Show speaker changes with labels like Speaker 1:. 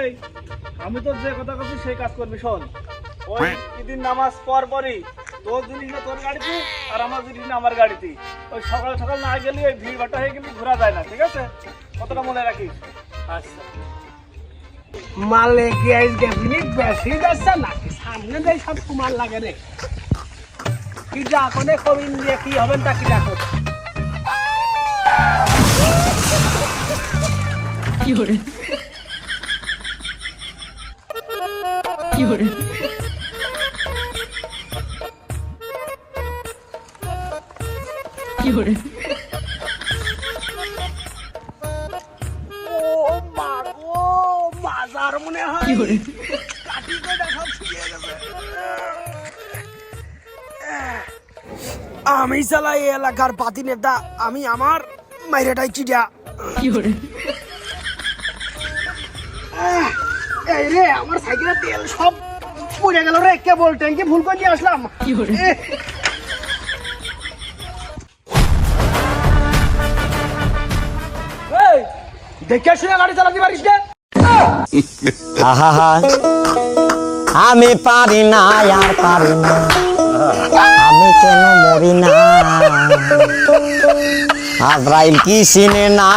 Speaker 1: এই আমি তো যে কথা বলছি সেই কাজ করবি শোন ওই ঈদের নামাজ পরই তোর জিনিস না তোর গাড়িতে আর আমার জিনিস না আমার গাড়িতে ওই সকাল সকাল না গেলে ওই ভিড় ভাট্টা হয়ে গেলে ঘোরা যায় না ঠিক আছে কতটা মনে রাখিস আচ্ছা
Speaker 2: মালে কি আজকে মিনিট বেশি যাচ্ছে নাকি সামনে দেয় সব তোমার লাগে রে কি যা কোনে কবিন দিয়ে কি হবেন তা কি দেখো
Speaker 3: কি হরে কি হরে কি হরে
Speaker 2: ও মা গো বাজার মনে হয়
Speaker 3: কি হরে
Speaker 2: কাটি কইটা সব ছিঁড়ে গেছে আমি চালাই এই এলাকার পাতি নেতা আমি আমার মাইরেটাই চিড়া
Speaker 3: কি হরে
Speaker 2: এই রে আমার সাইকেলের তেল সব পড়ে গেল রে কেবল ট্যাঙ্কি ভুল করে দিয়ে আসলাম
Speaker 3: কি হরে
Speaker 2: এই দেখে শুনে গাড়ি চালাতে পারিস না
Speaker 4: আহা আমি পারি না আর পারি না আমি কেন মরি না আজরাইল কি চিনে না